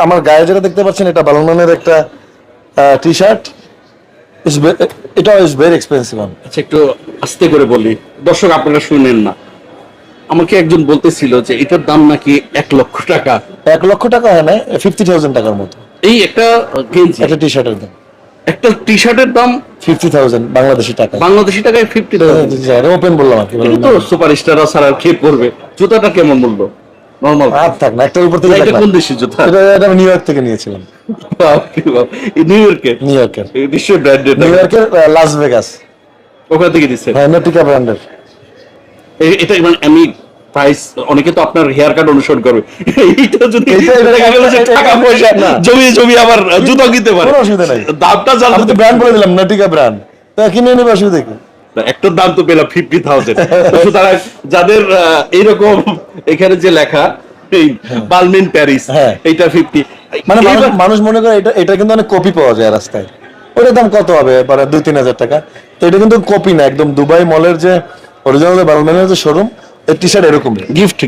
আমার গায়ে যেটা দেখতে পাচ্ছেন এটা বালুনের একটা টি শার্ট, এটা ইজ ভেরি এক্সপেন্সিভ। আচ্ছা একটু আস্তে করে বলি, দর্শক আপনারা শুনেন না। আমাকে একজন বলতেছিল যে এটার দাম নাকি 1,00,000 টাকা। 1,00,000 টাকা হয় না, 50,000 টাকার মতো এই একটা গেঞ্জি, একটা টি শার্টের দাম। একটা টি শার্টের দাম 50,000 বাংলাদেশি টাকা। বাংলাদেশি টাকায় 50,000। ওপেন বললাম আর কি। এটা তো সুপারস্টার ছাড়া আর কে পড়বে। জুতাটা কেমন মূল্য? নরমাল আর থাক না, একটার উপর থেকে এটা থাক না। কোন দেশের জুতা? এটা আমি নিউ ইয়র্ক থেকে নিয়েছিলাম। নিউ ইয়র্কের? নিউ ইয়র্কের, নিশ্চয়ই ব্র্যান্ডেড। নিউ ইয়র্কের লাস ভেগাস। ওখান থেকে দিচ্ছে? হ্যাঁ, নটিকা ব্র্যান্ডের। এটা মানে আমি প্রাইস, অনেকে তো আপনার হেয়ার কাট অনুসরণ করবে। এইটা যদি দেখা গেল যে টাকা পয়সা জমিয়ে আবার জুতা কিনতে পারে, কোনো অসুবিধা নাই। দামটা আমি জানতে তো ব্র্যান্ড বলে দিলাম, নটিকা ব্র্যান্ড, তা কিনে নেবে, অসুবিধা কি? একটার দাম তো পেলাম 50,000। সুতরাং যাদের এইরকম এখানে যে লেখা এই বালমিন প্যারিস, হ্যাঁ। এইটা 50, মানে মানুষ মনে করে এটা কিন্তু অনেক কপি পাওয়া যায় রাস্তায়, ওটার দাম কত হবে, 2-3 হাজার টাকা। তো এটা কিন্তু কপি না, একদম দুবাই মলের যে অরিজিনাল বালমেনের যে শোরুম, এর টি শার্ট এরকম গিফট